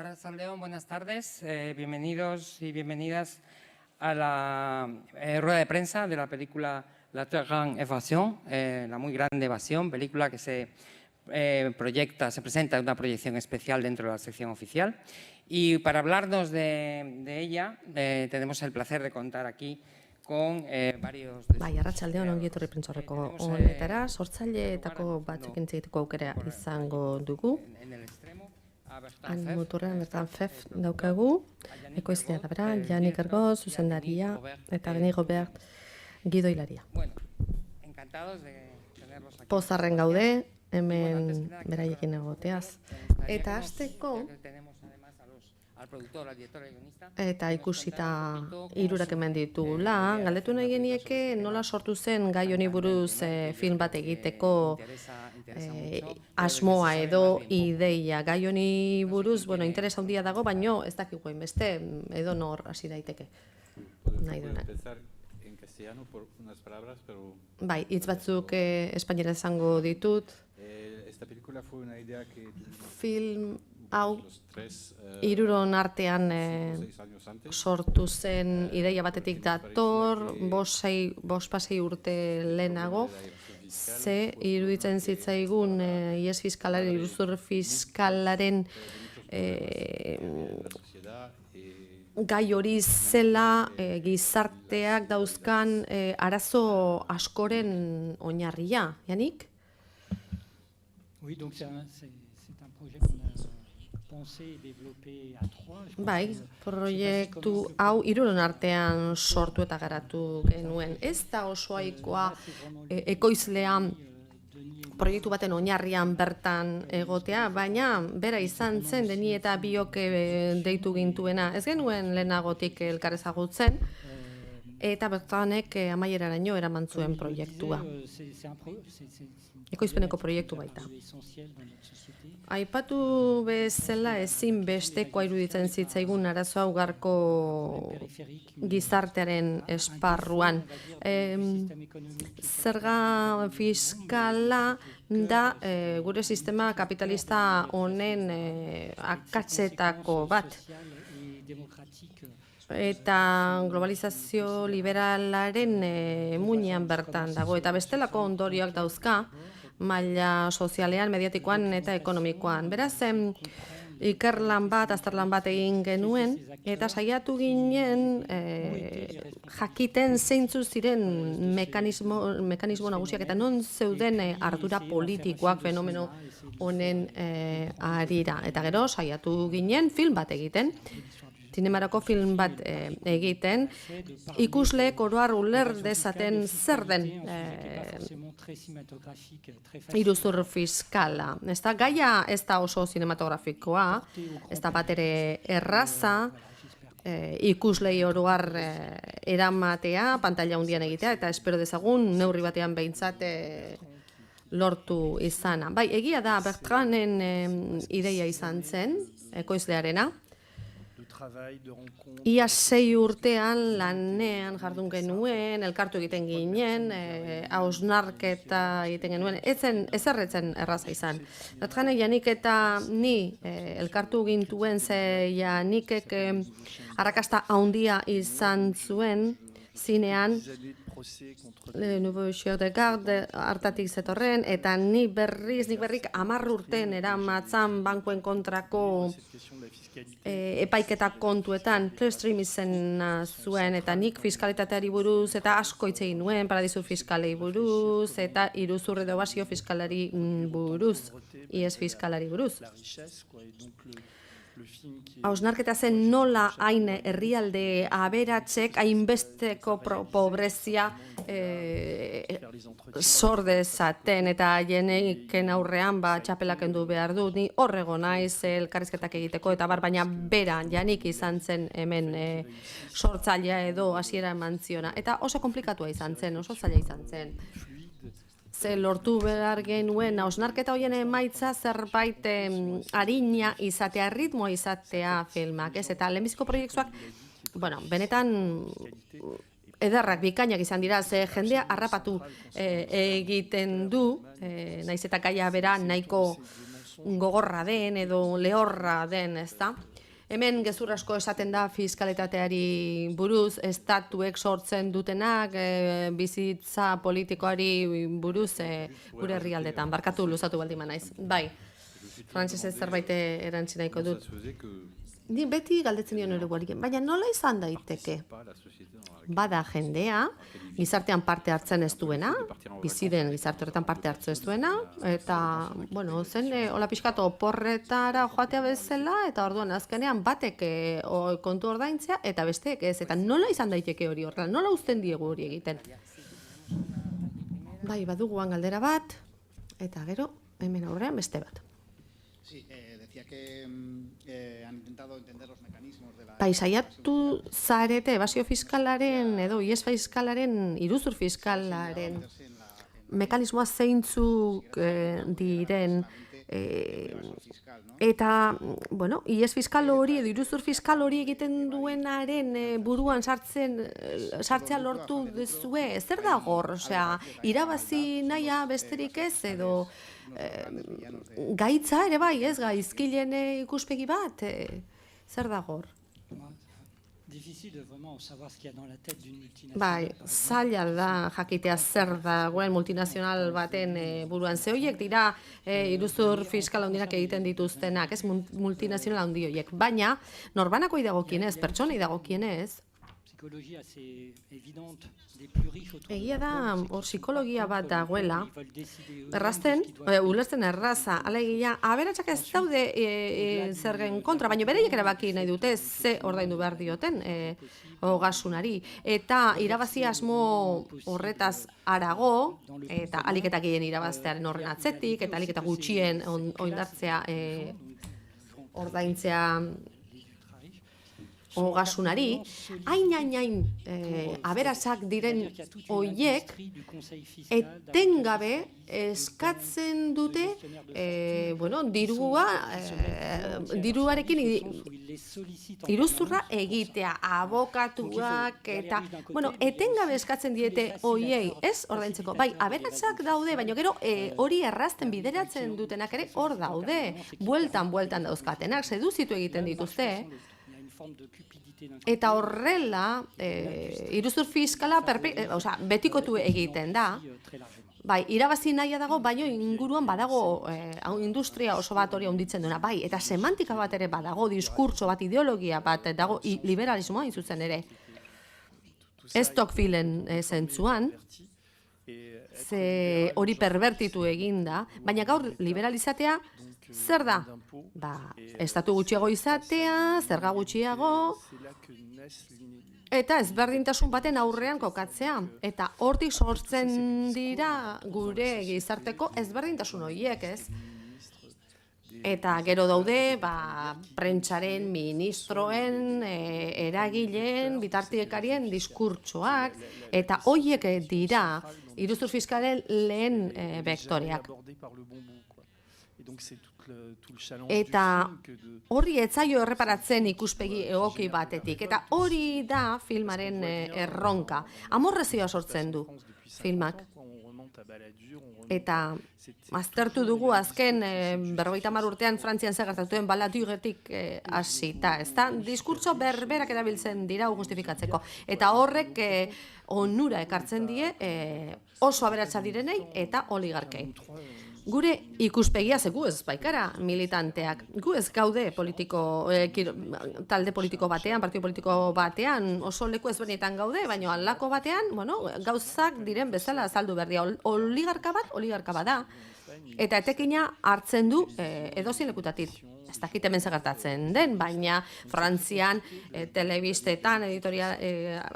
Arratsaldeon, buenas tardes. Bienvenidos y bienvenidas a la rueda de prensa de la película La Très Grande Évasion, la muy grande evasión, película que se presenta en una proyección especial dentro de la sección oficial. Y para hablarnos de ella, tenemos el placer de contar aquí con varios... Bai, arratsaldeon ongi etorri prentsaurreko honetara, sortzaileetako batzuekin hitz egiteko aukera izango dugu. Han muturrean bertan Fef daukagu, ekoizlea da bera, Janik Ergo, zuzendaria, eta Beni Gobert gidoilaria. Pozarren gaude, hemen beraiekin egoteaz. Eta hasteko, eta ikusita hirurak hemen ditugula, galdetu nahi genieke nola sortu zen gai honi buruz film bat egiteko asmoa edo ideia. Gai honi buruz, interes handia dago, baino ez dakigu hainbeste edo nor hasi daiteke. Nahi duenak. Bai, hitz batzuk espainieraz esango ditut. Film hau hiruron artean sortu zen ideia batetik dator, 5-6 urte lehenago, ze iruditzen zitzaigun ihes fiskalaren, iruzur fiskalaren gai hori zela gizarteak dauzkan arazo askoren oinarria, Janik? Oui, donc c'est un projet qu'on a pensé et développé à trois. Bai, proiektu hau hiruron artean sortu eta garatu genuen. Ez da oso ohikoa ekoizlea proiektu baten oinarrian bertan egotea, baina bera izan zen Deni eta biok deitu gintuena. Ez genuen lehenagotik elkar ezagutzen, eta bertanek amaieraraino eraman zuen proiektua. Ekoizpeneko proiektu baita. Aipatu bezala ezin bestekoa iruditzen zitzaigun arazo hau gaurko gizartearen esparruan. Zerga fiskala da gure sistema kapitalista honen akatsetako bat. Eta globalizazio liberalaren muinean bertan dago. Eta bestelako ondorioak dauzka, maila sozialean, mediatikoan eta ekonomikoan. Beraz, ikerlan bat, azterlan bat egin genuen, eta saiatu ginen jakiten zeintzu ziren mekanismo nagusiak eta non zeuden ardura politikoak fenomeno honen harira. Eta gero saiatu ginen film bat egiten, zinemarako film bat egiten, ikusleek oro har uler dezaten zer den iruzur fiskala. Gaia ez da oso zinematografikoa, ez da bat ere erraza, ikuslei oro har eramatea, pantaila handian egitea, eta espero dezagun neurri batean behintzat lortu izana. Bai, egia da Bertranen ideia izan zen, ekoizlearena. Ia 6 urtean lanean jardun genuen, elkartu egiten ginen, hausnarketa egiten genuen, ezerretzen erraza izan. Bertranek Janik eta ni elkartu gintuen ze Janikek arrakasta handia izan zuen zinean, Le Nouveau Chien de Garde hartatik zetorren, eta nik berrik 10 urten eramatzan bankuen kontrako epaiketa kontuetan, Clearstream izena zuen, eta nik fiskalitateari buruz eta asko hitz egin nuen, paradisu fiskalei buruz, eta iruzur edo ebasio fiskalari buruz, ihes fiskalari buruz. Hausnarketa zen nola hain herrialde aberatsek hainbesteko pobrezia sor dezaten, eta jeneiken aurrean txapela kendu behar du, ni horrego naiz elkarrizketak egiteko, eta baina bera Janik izan zen hemen sortzailea edo hasiera eman ziona, eta oso komplikatua izan zen, oso zaila izan zen. Ze lortu behar genuen hausnarketa horien emaitza zerbait arina izatea, ritmoa izatea filmak, ez? Eta lehenbiziko proiektuak, benetan ederrak bikainak izan dira, ze jendea harrapatu egiten du, naiz eta gaia bera nahiko gogorra den edo lehorra den, ezta? Hemen gezur asko esaten da fiskalitateari buruz, estatuek sortzen dutenak, bizitza politikoari buruz gure herrialdetan. Barkatu luzatu baldin naiz. Bai, frantsesez zerbait erantzi nahiko dut. Ni beti galdetzen dion ere guariken, baina nola izan daiteke? Bada jendea, gizartean parte hartzen ez duena, bizi den gizarte horretan parte hartzen ez duena, eta, bueno, zen, hola pixkat oporretara joatea bezala, eta orduan azkenean batek kontu ordaintzea, eta besteek ez, eta nola izan daiteke hori horrela, nola uzten diegu hori egiten? Bai, baduguan galdera bat, eta gero, hemen aurrean beste bat. Sí, decía que han intentado entender los mecanismos de la... Bai, saiatu zarete evasio fiskalaren edo ihes fiskalaren, iruzur fiskalaren mekanismoa zeintzuk diren eta, bueno, ihes fiskal hori edo iruzur fiskal hori egiten duenaren buruan sartzea lortu duzue, zer da gor? Osea, irabazi nahia besterik ez edo gaitza ere bai, ez gaizkilen ikuspegi bat, zer da gor? Bai, zaila da jakitea zer dagoen multinazional baten buruan. Ze horiek dira iruzur fiskal handiak egiten dituztenak, ez multinazional handi horiek. Baina, norbanakoi dagokienez, pertsonei dagokienez, egia da, hor psikologia bat dagoela, ulertzen erraza, alegia, aberatsak ez daude zergen kontra, baina bereiek erabaki nahi dute ze ordaindu behar dioten ogasunari. Eta irabazi asmo horretaz harago, eta aliketa gehien irabaztearen horren atzetik, eta aliketa gutxien oindartzea ordaintzea ogasunari, hain aberatsak diren hoiek etengabe eskatzen dute diruarekin iruzurra egitea, abokatuak eta, etengabe eskatzen diete hoiei, ez ordaintzeko. Bai, aberatsak daude, baina gero hori errazten bideratzen dutenak ere hor daude, bueltan dauzkatenak, seduzitu egiten dituzte, eta horrela, iruzur fiskala betikotu egiten da. Bai, irabazi nahia dago, baino inguruan badago industria oso bat hori handitzen duena. Bai, eta semantika bat ere badago, diskurtso bat, ideologia bat, dago liberalismoa zuzen ere. Ez Tocquevillen zentzuan, ze hori perbertitu eginda, baina gaur liberalizatea zer da? Estatu gutxiago izatea, zerga gutxiago, eta ezberdintasun baten aurrean kokatzea. Eta hortik sortzen dira gure gizarteko ezberdintasun horiek, ez? Eta gero daude, prentsaren, ministroen, eragileen, bitartekarien diskurtsoak, eta horiek dira iruzur fiskalen lehen vektoreak. Eta horri etzaio erreparatzen ikuspegi egoki batetik. Eta hori da filmaren erronka. Amorrezioa sortzen du filmak. Eta aztertu dugu azken 50 urtean Frantzian zer gertatuen Balladuretik hasita, ezta? Diskurtso berberak erabiltzen dira justifikatzeko. Eta horrek onura ekartzen die oso aberatsa direnei eta oligarkei. Gure ikuspegia gu ez baikara militanteak, gu ez gaude talde politiko batean, partio politiko batean, oso leku ezberdinetan gaude, baina halako batean, gauzak diren bezala azaldu behar dira. Oligarka bat da, eta etekina hartzen du edozein lekutatik. Ez dakit hemen gertatzen den, baina Frantzian telebistetan,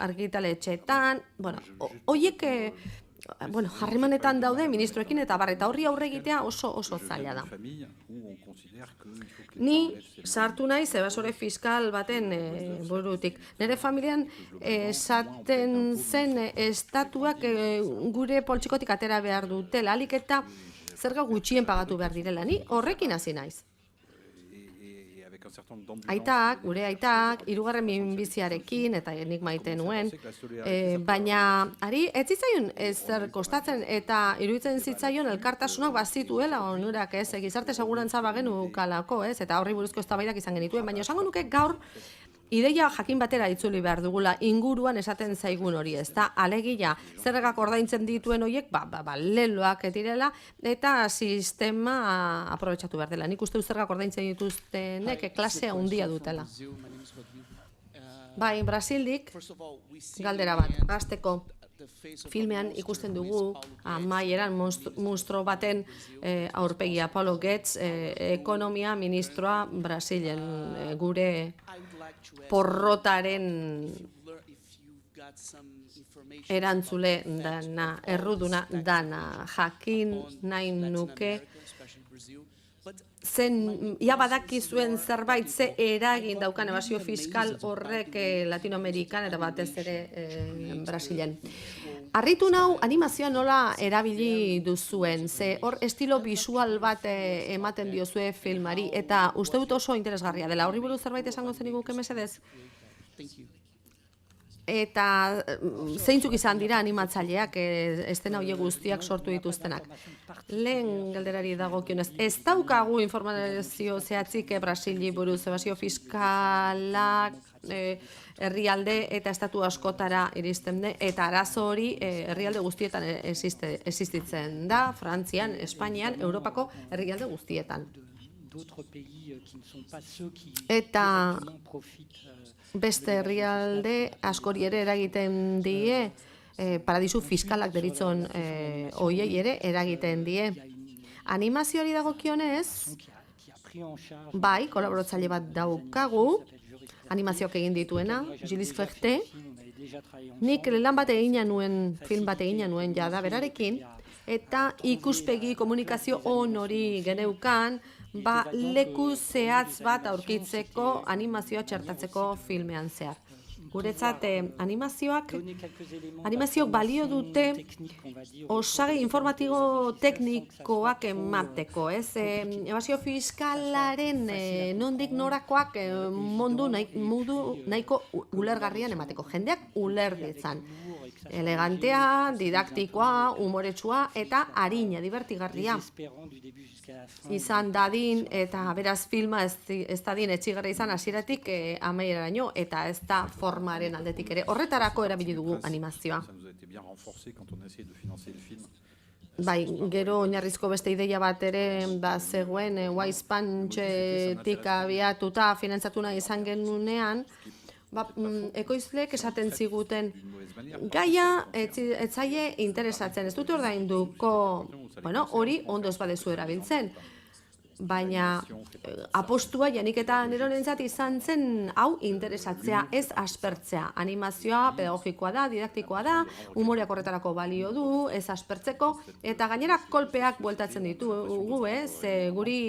argitaletxetan, horiek harremanetan daude ministroekin eta horri aurre egitea oso zaila da. Ni sartu naiz ebasore fiskal baten burutik. Nire familian esaten zen estatuak gure poltsikotik atera behar dutela, alik eta zerga gutxien pagatu behar direla. Ni horrekin hasi naiz. aitak, gure aitak, hirugarren minbiziarekin, eta nik maite nuen, baina ari ez zitzaion ezer kostatzen, eta iruditzen zitzaion elkartasunak bazituela onurak, ez, gizarte segurantza bagenukalako, ez, eta horri buruzko eztabaidak izan genituen, baina esango nuke gaur ideia jakin batera itzuli behar dugula inguruan esaten zaigun hori, ez da, alegia, zergak ordaintzen dituen horiek, leloak direla, eta sistema aprobetxatu behar dela. Nik uste zergak ordaintzen dituztenek klasea handia dutela. Bai, Brasildik, galdera bat, hasteko. Filmean ikusten dugu amaieran monstro baten aurpegia, Paulo Guedes, ekonomia ministroa Brasilen, gure porrotaren erantzule dana, erruduna dana, jakin nahi nuke, ia badakizuen zerbait ze eragin daukan ebasio fiskal horrek Latinoamerikan eta batez ere Brasilen. Harritu nau animazioa nola erabili duzuen, ze hor estilo bisual bat ematen diozue filmari, eta uste dut oso interesgarria dela. Horri buruz zerbait esango zeniguke mesedez? Eta zeintzuk izan dira animatzaileak estena horiek guztiak sortu dituztenak. Lehen galderari dagokionez, ez daukagu informazio zehatzik Brasili buruz, ebasio fiskalak, herrialde eta estatu askotara iristen de, eta arazo hori herrialde guztietan existitzen da, Frantzian, Espainian, Europako herrialde guztietan. Eta beste herrialde askori ere eragiten die, paradisu fiskalak deritzon hoiei ere eragiten die. Animazioari dagokionez, bai, kolaboratzaile bat daukagu, animazioak egin dituena, Gilles Ferté, nik lan bat egina nuen, film bat egina nuen jada berarekin, eta ikuspegi komunikazio on hori geneukan, leku zehatz bat aurkitzeko animazioa txertatzeko filmean zehar. Guretzat animazioak balio dute osagai informatibo teknikoak emateko, ez? Ebasio fiskalaren nondik norakoak modu nahiko ulergarrian emateko. Jendeak uler ditzan. Elegantea, didaktikoa, umoretsua eta arina, divertigarria. Izan dadin eta beraz filma ez dadin etxigarra izan hasieratik amaieraraino eta ez da formaren aldetik ere. Horretarako erabili dugu animazioa. Bai, gero oinarrizko beste ideia bat ere zegoen Wise Punchetik abiatuta finantzatu nahi izan genunean, ekoizleek esaten ziguten gaia etzaile interesatzen, ez dute ordainduko, hori ondo ez badezu erabiltzen, baina apostua janik eta neronentzat izan zen hau interesatzea, ez aspertzea. Animazioa pedagogikoa da, didaktikoa da, umoreak horretarako balio du, ez aspertzeko, eta gainera kolpeak bueltatzen ditugu, guri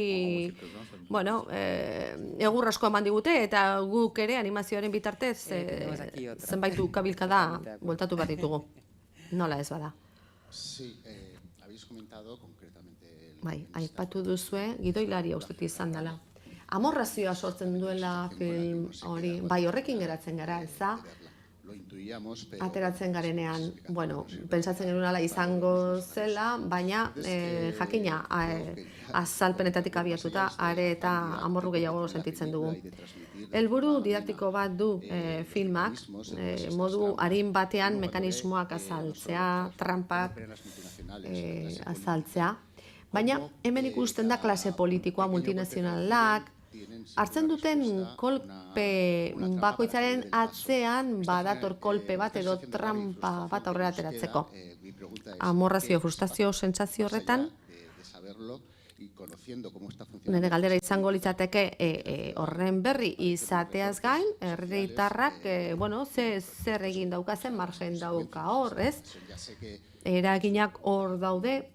egur asko eman digute, eta guk ere animazioaren bitartez zenbait kabilkada bueltatu bat ditugu. Nola ez bada? Bai, aipatu duzue, gidoilaria uste izan dela. Amorrazioa sortzen duela film hori, bai horrekin geratzen gara, ez da? Ateratzen garenean, pentsatzen genuen ala izango zela, baina jakina azalpenetatik abiatuta, are eta amorru gehiago sentitzen dugu. Helburu didaktiko bat du filmak, modu arin batean mekanismoak azaltzea, trampak azaltzea, baina hemen ikusten da klase politikoa, multinazionalak, hartzen duten kolpe bakoitzaren atzean badator kolpe bat edo trampa bat aurrera ateratzeko. Amorrazio, frustrazio, sentsazio horretan, nire galdera izango litzateke horren berri izateaz gain, herritarrak, zer egin daukazen, margen dauka hor, ez? Eraginak hor daude,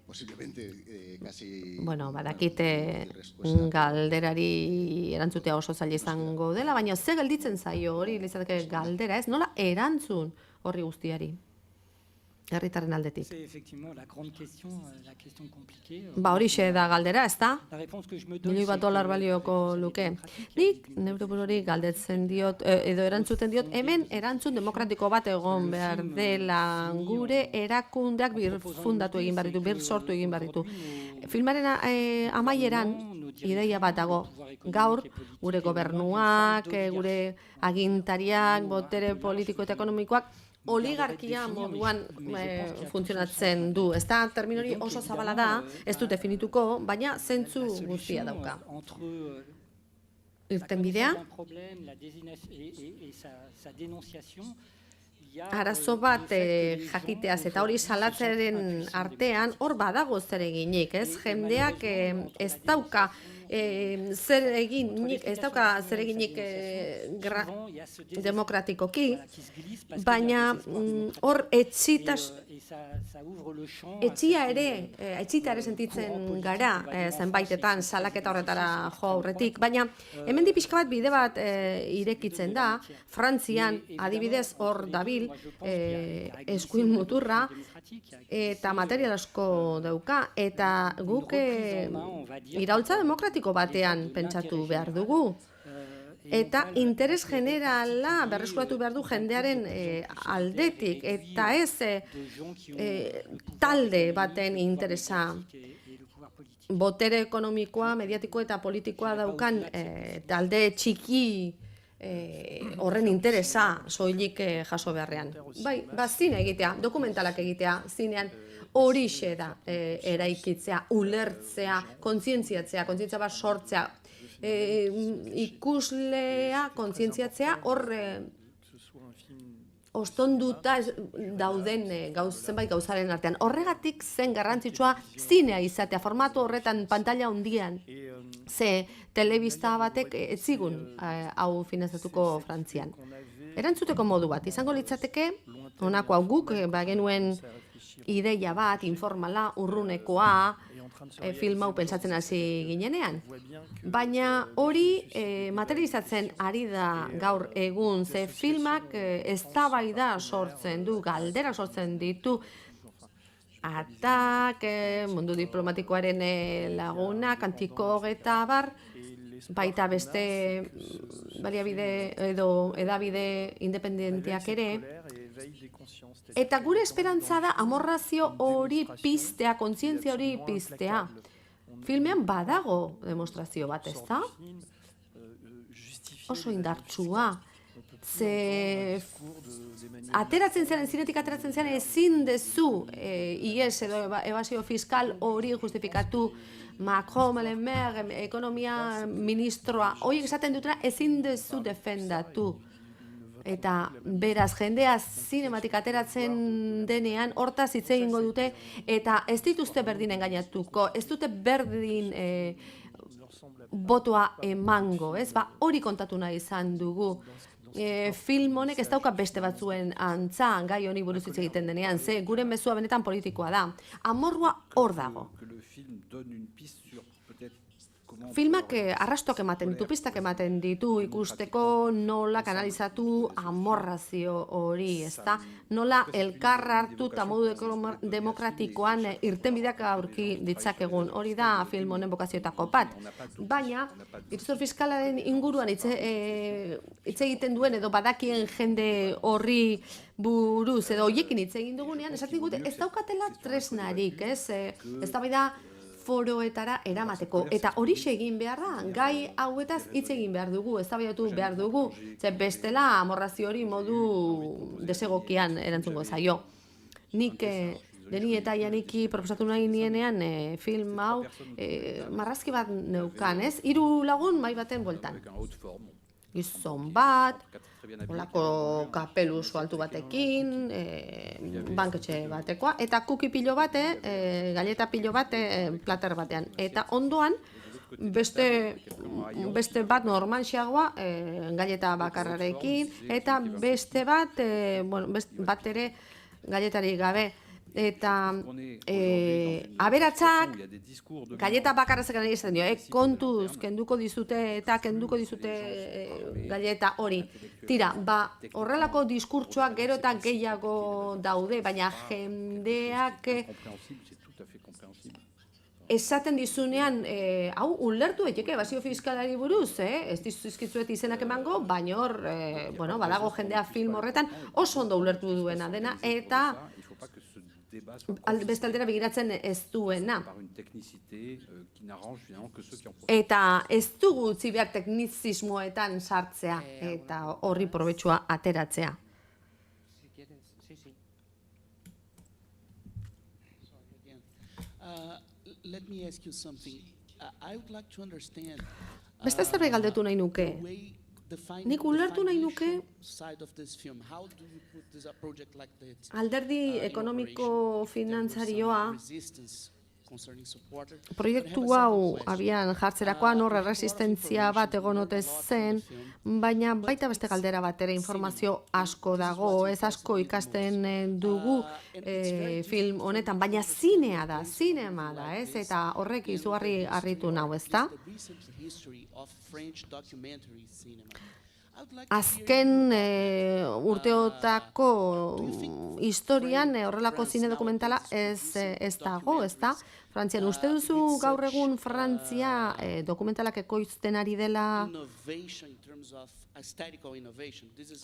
badakite galderari erantzutea oso zaila izango dela, baina ze gelditzen zaio hori litzateke galdera, ez? Nola erantzun horri guztiari? herritarren aldetik. C'est effectivement la grande question, la question compliquée. Horixe da galdera, ez da? La réponse que je me donne, $1 c'est milioi que balioko c'est luke. démocratique. Nik neure bururi galdetzen diot, edo erantzuten diot, hemen erantzun demokratiko bat egon behar dela gure erakundeak fundatu egin behar ditu, sortu egin behar ditu. Filmaren amaieran ideia bat dago. Gaur, gure gobernuak, gure agintariak, botere politiko eta ekonomikoak, oligarkia moduan funtzionatzen du. Ez da, termino hori oso zabala da, ez du definituko, baina zentzu guztia dauka. Irtenbidea, arazo bat jakiteaz eta hori salatzearen artean hor badago zer eginik, ez? Jendeak ez dauka zer eginik demokratikoki, baina hor etxita ere sentitzen gara zenbaitetan salaketa horretara jo aurretik, baina hemendik pixka bat bide bat irekitzen da, Frantzian adibidez hor dabil eskuin muturra eta material asko dauka, eta guk iraultza demokratiko batean pentsatu behar dugu. Eta interes generala berreskuratu behar du jendearen aldetik, eta ez talde baten interesa. Botere ekonomikoa, mediatikoa eta politikoa daukan talde txiki horren interesa soilik jaso beharrean. Bai, zine egitea, dokumentalak egitea, zinean horixe da eraikitzea, ulertzea, kontzientziatzea bat sortzea, ikuslea kontzientziatzea hor ostonduta dauden zenbait gauzaren artean. Horregatik zen garrantzitsua zinea izatea, formatu horretan pantalla handian, ze telebista batek ez zigun hau finantzatuko Frantzian. Erantzuteko modu bat, izango litzateke, honako hau guk bagenuen ideia bat, informala, urrunekoa, film hau pentsatzen hasi ginenean. Baina hori materializatzen ari da gaur egun, ze filmak eztabaida sortzen du, galderak sortzen ditu, atak, mundu diplomatikoaren lagunak, antiko eta bar, baita beste baliabide edo edabide independenteak ere. Eta gure esperantza da amorrazio hori piztea, kontzientzia hori piztea. Filmean badago demostrazio bat, ez da? Oso indartsua. Ze ateratzen zean, zinetik ateratzen zean, ezin dezu IES edo ebasio fiskal hori justifikatu, Macron, Melemer, ekonomia ministroa, horiek esaten dutena ezin dezu defendatu. Eta beraz, jendea zinematik ateratzen denean, hortaz hitz egingo dute, eta ez dituzte berdin engainatuko, ez dute berdin botoa emango, ez? Hori kontatu nahi izan dugu. Film honek ez dauka beste batzuen antza, gai honi buruz hitz egiten denean, ze gure mezua benetan politikoa da. Amorrua hor dago. Filmak arrastoak ematen ditu, pistak ematen ditu, ikusteko nola kanalizatu amorrazio hori, ezta? Nola elkar hartu eta modu demokratikoan irtenbideak aurki ditzakegun. Hori da film honen bokazioetako bat. Baina, iruzur fiskalaren inguruan hitz egiten duen edo badakien jende horri buruz edo hoiekin hitz egin dugunean, esaten digute ez daukatela tresnarik, ez? Ez da bai da foroetara eramateko. Eta hori egin behar da, gai hauetaz hitz egin behar dugu, eztabaidatu behar dugu, ze bestela amorrazio hori modu desegokian erantzungo zaio. Nik Deni eta Janiki proposatu nahi nienean film hau marrazki bat neukan, ez? 3 lagun mahai baten bueltan. Gizon bat, olako kapeluz altu batekin, banketxe batekoa, eta kuki pilo bate, galleta pilo bate plater batean. Eta ondoan, beste bat normalxiagoa, galleta bakarrarekin, eta beste bat, bat ere galletarik gabe. Eta aberatsak galleta bakarra zekan egiten dio, kontuz, kenduko dizute galleta hori. Tira, horrelako diskurtsoak gero eta gehiago daude, baina jendeak esaten dizunean, hau ulertu daiteke basio fiskalari buruz, ez dizkitzuet izenak emango, baina hor, badago jendea film horretan oso ondo ulertu duena dena, eta beste aldera begiratzen ez duena. Eta ez dugu utzi behar teknizismoetan sartzea, eta horri probetxua ateratzea. Let me ask you something. I would like to understand Beste zerbait galdetu nahi nuke. Nik ulertu nahi nuke alderdi ekonomiko finantzarioa proiektu hau abian jartzerakoan hor erresistentzia bat egon ote zen, baina baita beste galdera bat ere informazio asko dago, ez asko ikasten dugu film honetan, baina zinema da, ez? Eta horrek izugarri harritu nau, ezta? Azken urteotako historian horrelako zine dokumentala ez dago, ezta? Frantzian, uste duzu gaur egun Frantzia dokumentalak ekoizten ari dela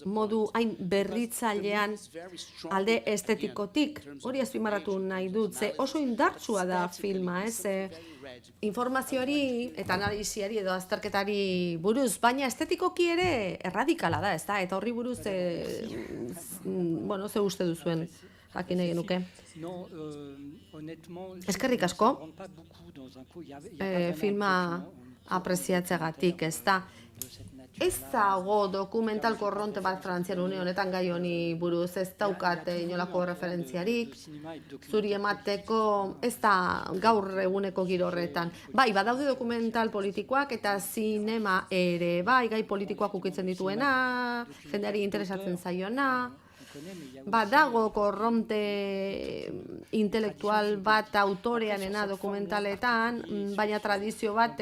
modu hain berritzailean alde estetikotik, hori azpimarratu nahi dut, ze oso indartsua da filma, ez? Informazioari eta analisiari edo azterketari buruz, baina estetikoki ere erradikala da, ezta? Eta horri buruz, ze uste duzuen jakin egin nuke. Eskerrik asko, filma apreziatzeagatik, ezta? Ez dago dokumental korronte bat Frantzian une honetan gai honi buruz, ez daukat inolako referentziarik, zuri emateko ez da gaur eguneko giro horretan. Bai, badaude dokumental politikoak eta zinema ere, bai, gai politikoak ukitzen dituena, jendeari interesatzen zaiona, badago korronte intelektual bat autoreanena dokumentaletan, baina tradizio bat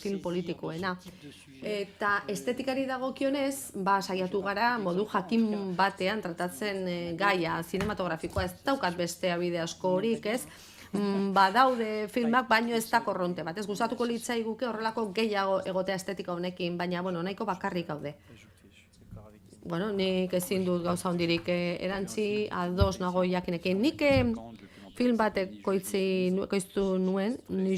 film politikoena. Eta estetikari dagokionez, saiatu gara modu jakin batean tratatzen gaia zinematografikoa, ez daukat beste abide asko horik, ez? Badaude filmak, baino ez da korronte bat, ez gustatuko litzaiguke horrelako gehiago egotea estetika honekin, baina nahiko bakarrik gaude. Nik ezin dut gauza hondirik erantzi, ados nago jakinekin. Nik film bat ekoiztu nuen, ni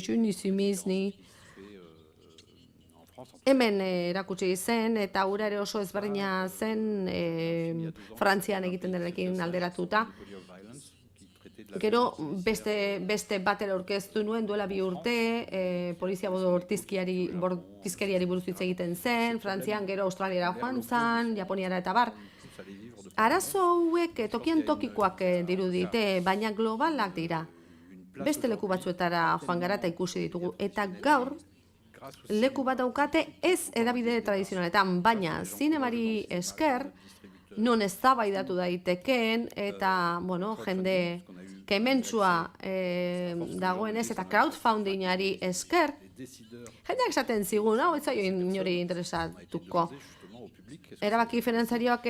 hemen erakutsi zen, eta hura ere oso ezberdina zen Frantzian egiten denekin alderatuta. Gero beste batera aurkeztu nuen duela 2 urte, polizia bortizkeriari buruz hitz egiten zen, Frantzian gero Australiara joan zen, Japoniara eta bar. Arazo hauek tokian tokikoak dirudite, baina globalak dira. Beste leku batzuetara joan gara eta ikusi ditugu. Eta gaur, leku bat daukate ez edabide tradizionaletan, baina zinemari esker, non eztabaidatu daitekeen, eta, jende kementsua dagoenez, eta crowdfundingari esker, jendeak esaten zigun, hau ez zaio inori interesatuko. Erabaki finantzarioak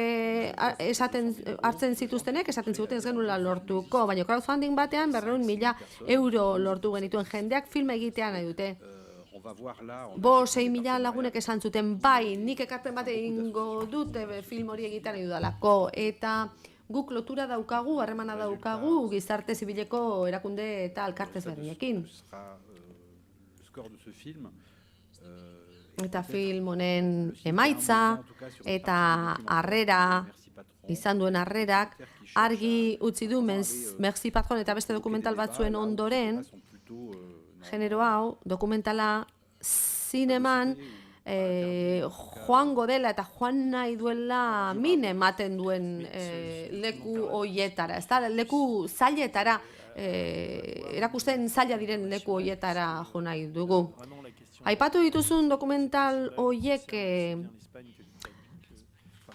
hartzen zituztenek, esaten ziguten ez genuela lortuko, baina crowdfunding batean 200.000 euro lortu genituen jendeak filma egitea nahi dute. 6.000 lagunek esan zuten, bai, nik ekarpen bat egingo dute film hori egiten nahi dudalako, eta guk lotura daukagu, harremana daukagu, gizarte zibileko erakunde eta alkartez berdinekin. Eta film honen emaitza eta harrera, izan duen harrerak, argi utzi du Merci Patron eta beste dokumental batzuen ondoren, genero hau, dokumentala zineman joango dela eta joan nahi duela min ematen duen leku hoietara, ez da, leku zailetara, erakusten zaila diren leku hoietara jo nahi dugu. Aipatu dituzun dokumental hoiek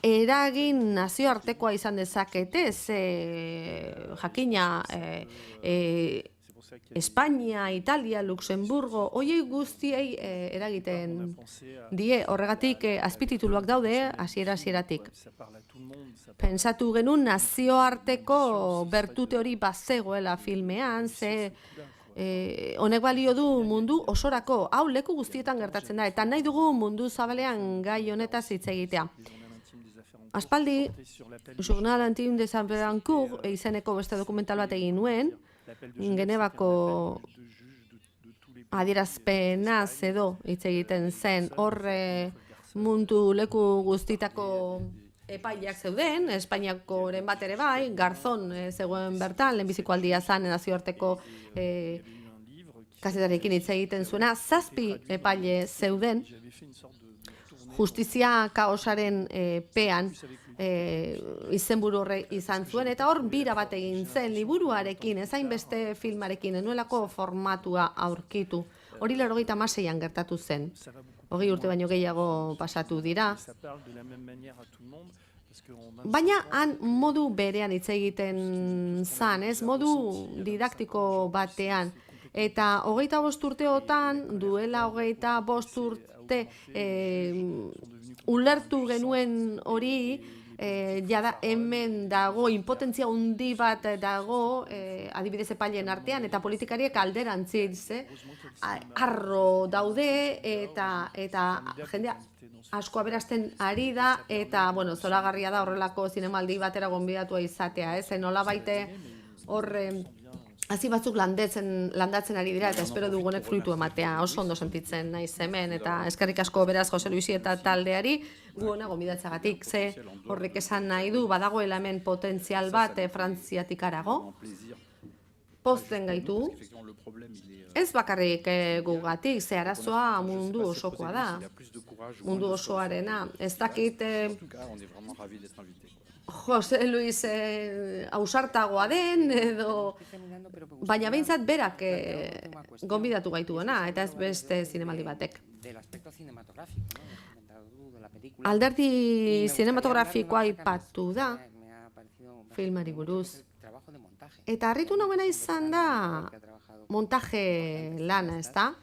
eragin nazioartekoa izan dezakete, jakina Espainia, Italia, Luxemburgo, hoiei guztiei eragiten die, horregatik azpitituluak daude hasieratik. Pentsatu genuen nazioarteko bertute hori bazegoela filmean, ze honek balio du mundu osorako, hau leku guztietan gertatzen da, eta nahi dugu mundu zabalean gai honetaz hitz egitea. Aspaldi, Journal Intime de Saint-Pérancourt izeneko beste dokumental bat egin nuen, Genevako adierazpenaz edo hitz egiten zen, hor mundu leku guztitako epaileak zeuden, Espainiakoren bat ere bai, Garzón zegoen bertan, lehenbiziko aldia zen nazioarteko kazetarekin hitz egiten zuena, 7 epaile zeuden, justizia kaosaren pean izenburu horre izan zuen, eta hor bira bat egin zen liburuarekin, ezain beste filmarekin, enuelako formatua aurkitu. Hori 96an gertatu zen. 20 urte baino gehiago pasatu dira. Baina han modu berean hitz egiten zan, modu didaktiko batean. Eta 25 urteotan, duela 25 urte, ulertu genuen hori, jada hemen dago, impotentzia handi bat dago, adibidez epaileen artean, eta politikariek alderantziz, arro daude, eta jendea asko aberasten ari da, eta, bueno, zoragarria da horrelako zinemaldi batera gonbidatua izatea, nola baite horre, hazi batzuk landatzen ari dira, eta espero dugunek fruitu ematea, oso ondo sentitzen naiz hemen, eta eskerrik asko beraz Jose Luisi eta taldeari, gu hona gonbidatzagatik, ze horrek esan nahi du, badagoela hemen potentzial bat Frantziatik harago, pozten gaitu, ez bakarrik gugatik, ze arazoa mundu osokoa da, mundu osoarena, ez dakit Jose Luis ausartagoa den, edo baina behintzat berak gonbidatu gaituena, eta ez beste zinemaldi batek. Alderdi zinematografikoa aipatu da, filmari buruz. Eta harritu nagoena izan da montaje lana, ezta?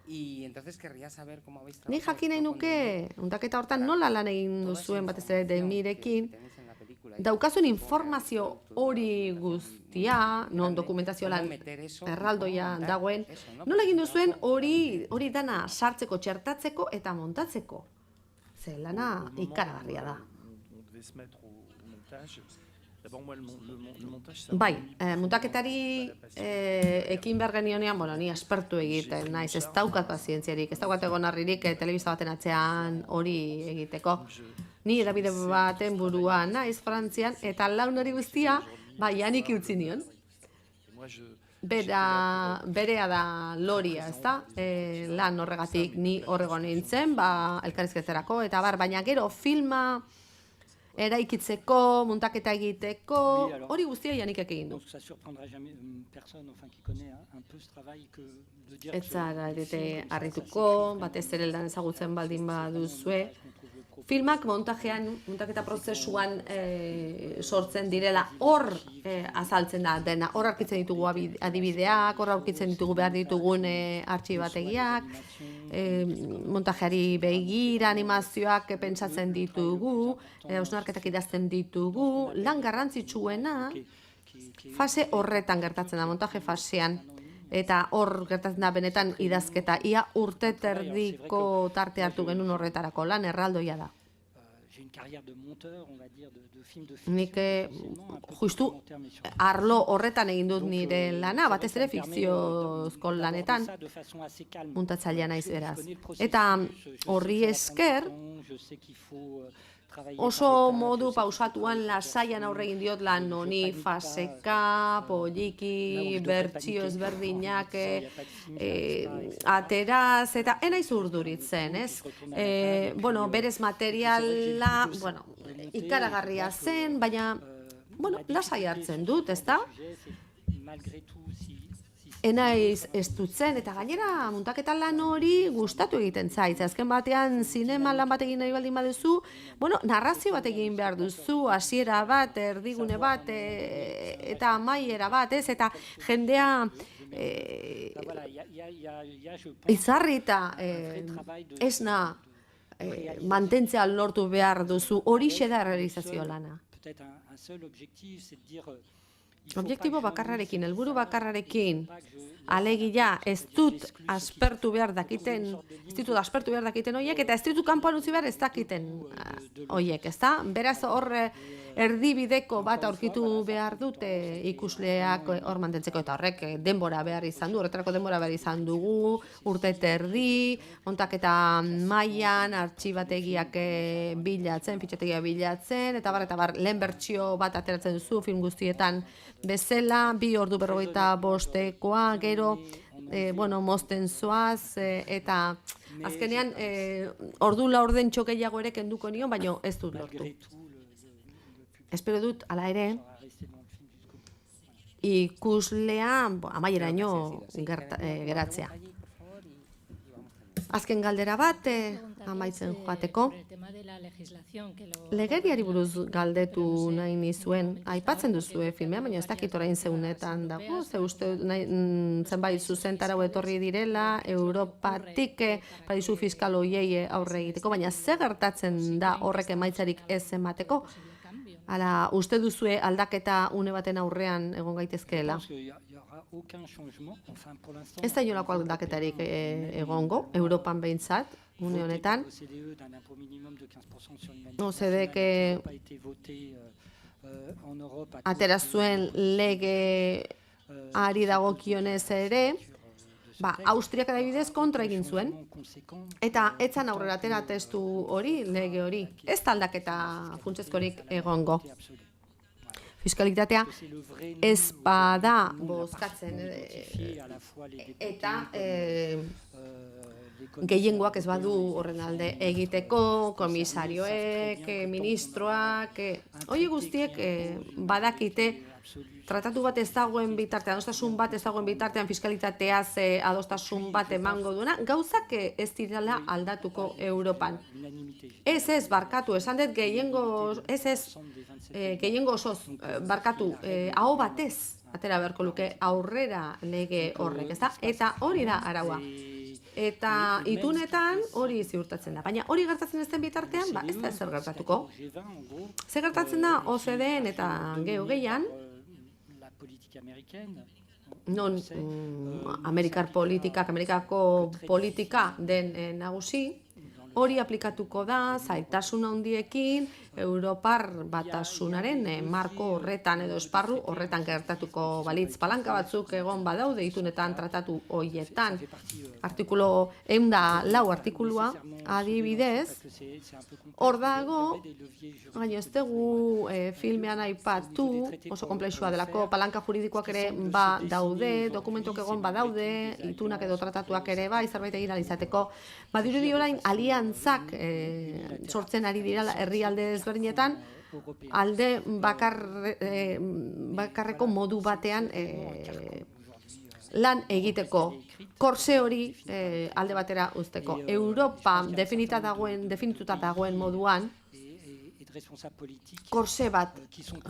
Ni jakin nahi nuke, muntaketa hortan nola lan egin duzuen batez ere Demirekin, daukazuen informazio hori guztia, non dokumentazio lan erraldoia dagoen, nola egin duzuen hori dana sartzeko, txertatzeko eta montatzeko. Ze lana ikaragarria da. Bai, muntaketari ekin behar genionean, ni aspertu egiten naiz, ez daukat pazientziarik, ez daukat egonarririk telebista baten atzean hori egiteko. Ni edabide baten buruan naiz Frantzian, eta launari guztia, Janik utzi nion. Berea da loria, ez da? Lan horregatik ni horrego nintzen, elkarrizketarako, eta baina gero filma eraikitzeko, muntaketa egiteko, hori guztia Janikek egin du. Ez zara harrituko, batez ere lan ezagutzen baldin baduzue. Filmak muntaketa prozesuan sortzen direla, hor azaltzen da dena, hor aurkitzen ditugu adibideak, hor aurkitzen ditugu behar ditugun artxibategiak, montajeari begira animazioak pentsatzen ditugu, hausnarketak idazten ditugu, lan garrantzitsuena fase horretan gertatzen da, montaje fasean. Eta hor gertatzen da benetan idazketa, ia urte terdiko tarte hartu genuen horretarako lan erraldoia da. Nik justu arlo horretan egin dut nire lana, batez ere fikziozko lanetan, muntatzailea naiz beraz. Eta horri esker, oso modu pausatuan lasaian aurre egin diot lan honi, faseka, poliki, bertsio ezberdinak ateraz, eta enaiz urduritzen, ez? Berez materiala, ikaragarria zen, baina, lasai hartzen dut, ez da? enaiz ez dutzen, eta gainera muntaketa lan hori gustatu egiten zait. Azken batean zinema lan bat egin nahi baldin baduzu, bueno, narrazio bat egin behar duzu, hasiera bat, erdigune bat, eta amaiera bat, ez? Eta jendea izarrita esna mantentzea lortu behar duzu, horixe da realizazio lana. Objektibo bakarrarekin, helburu bakarrarekin, alegia ez ditut aspertu behar dakiten horiek, eta ez ditut kanpoan utzi behar ez dakiten horiek, ezta? Beraz hor erdibideko bat aurkitu behar dute ikusleak hor mantentzeko, eta horrek denbora behar izan du, horretarako denbora behar izan dugu, urte eta erdi, montaketa mailan, artxibategiak bilatzen, fitxategiak bilatzen, eta bar, lehen bertsio bat ateratzen duzu film guztietan bezala, 2 ordu 45 gero, mozten zoaz, eta azkenean ordu laurden txokeiago ere kenduko nion, baina ez dut lortu. Espero dut, ala ere, ikuslea amaieraino geratzea. Azken galdera bat, amaitzen joateko. Legediari buruz galdetu nahi nizuen, aipatzen duzue filmean, baina ez dakit orain zeunetan dago, ze uste zenbait zuzentarau etorri direla, Europatik paradisu fiskal hoiei aurre egiteko, baina ze gertatzen da horrek emaitzarik ez emateko? Hala, uste duzue aldaketa une baten aurrean egon gaitezkeela? Ez da inolako aldaketarik egongo, Europan behintzat, une honetan. OCDek atera zuen legeari dagokionez ere, Austriak adibidez kontra egin zuen, eta etzan aurrera atera testu hori, lege hori. Ez da aldaketa funtsezkorik egongo. Fiskalitatea ez bada bozkatzen, eta gehiengoak ez badu horren alde egiteko, komisarioek, ministroak, hori guztiek badakite tratatu bat ez dagoen bitartean, adostasun bat ez dagoen bitartean fiskalitateaz adostasun bat emango duena, gauzak ez direla aldatuko Europan. Ez, barkatu, esan dut gehiengo osoz, barkatu, aho batez atera beharko luke aurrera lege horrek, ezta? Eta hori da araua. Eta itunetan hori ziurtatzen da. Baina hori gertatzen ez den bitartean, ez da ezer gertatuko. Zer gertatzen da OCDEn eta G20an, non Amerikako politika den nagusi, hori aplikatuko da zailtasun handiekin Europar batasunaren marko horretan edo esparru horretan gertatuko balitz. Palanka batzuk egon badaude itunetan tratatu horietan. Artikulo 104 artikulua adibidez, hor dago, baina ez dugu filmean aipatu, oso konplexua delako, palanka juridikoak ere daude, dokumentuak egon badaude, itunak edo tratatuak ere zerbait egin izateko. Badirudi orain aliantzak sortzen ari dira herrialde ezberdinetan, alde bakarreko modu batean lan egiteko, korse hori alde batera uzteko. Europa definituta dagoen moduan, korse bat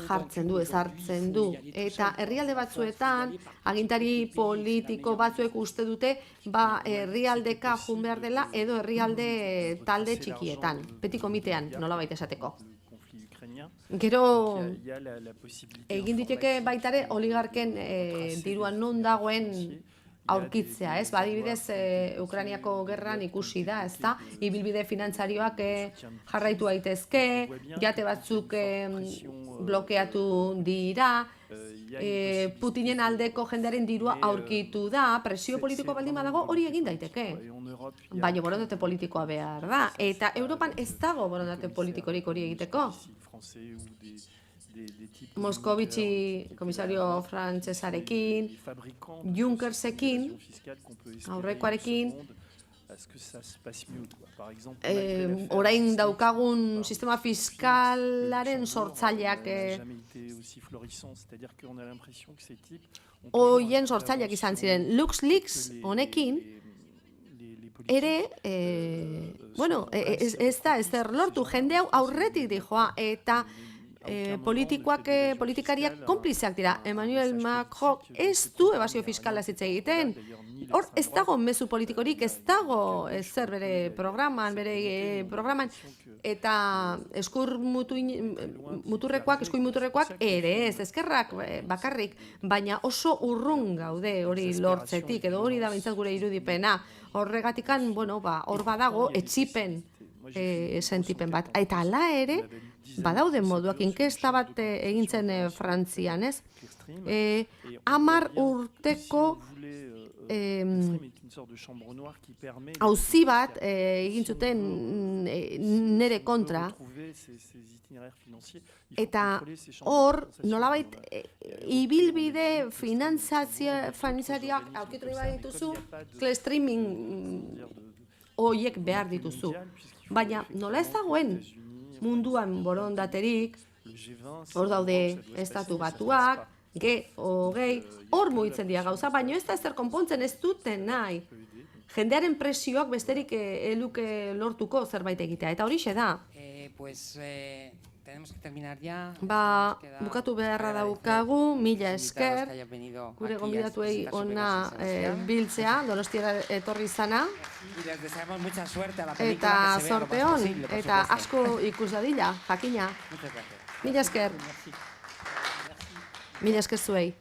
jartzen du, ezartzen du. Eta herrialde batzuetan, agintari politiko batzuek uste dute, herrialdeka jun behar dela edo herrialde talde txikietan, beti komitean, nolabait esateko. Gero, egin diteke baitare oligarken diruan non dagoen aurkitzea, ez? Adibidez, Ukrainiako gerran ikusi da, ez da? Ibilbide finantzarioak jarraitu daitezke, jate batzuk blokeatu dira, Putinen aldeko jendearen dirua aurkitu da, presio politiko baldin badago hori egin daiteke. Baina borondate politikoa behar da, eta Europan ez dago borondate politikorik hori egiteko. Moskovici komisario frantsesarekin, Junckersekin, aurrekoarekin, orain daukagun sistema fiskalaren sortzaileak hoien sortzaileak izan ziren. LuxLeaks honekin, ere, bueno, ez da ezer lortu, jende hau aurretik dijoa, eta politikariak konplizeak dira. Emmanuel Macron ez du ebasio fiskala hitz egiten. Hor ez dago mezu politikorik, ez dago ezer bere programan, eta eskuin muturrekoak ere ez, eskerrak bakarrik, baina oso urrun gaude hori lortzetik, edo hori da behintzat gure irudipena. Horregatikan, bueno, hor badago etxipen sentipen bat. Eta hala ere, badaude moduak, inkesta bat egintzen Frantzian, ez? 10 urteko auzi bat egin zuten nere kontra, eta hor, nolabait, ibilbide finantzariak aurkitu nahi dituzu, streaming horiek behar dituzu. Baina nola ez dagoen munduan borondaterik, hor daude estatu batuak, G20, hor mugitzen dira gauza, baina ez da ezer konpontzen ez duten nahi. Jendearen presioak besterik eluke lortuko zerbait egitea, eta horixe da. Pues tenemos que terminar ya. Bukatu beharra daukagu, mila esker, gure gonbidatuei ona biltzea, Donostiara etorri izana, eta zorte hon, eta asko ikus dadila, jakina. Mila esker. Mila esker zuei.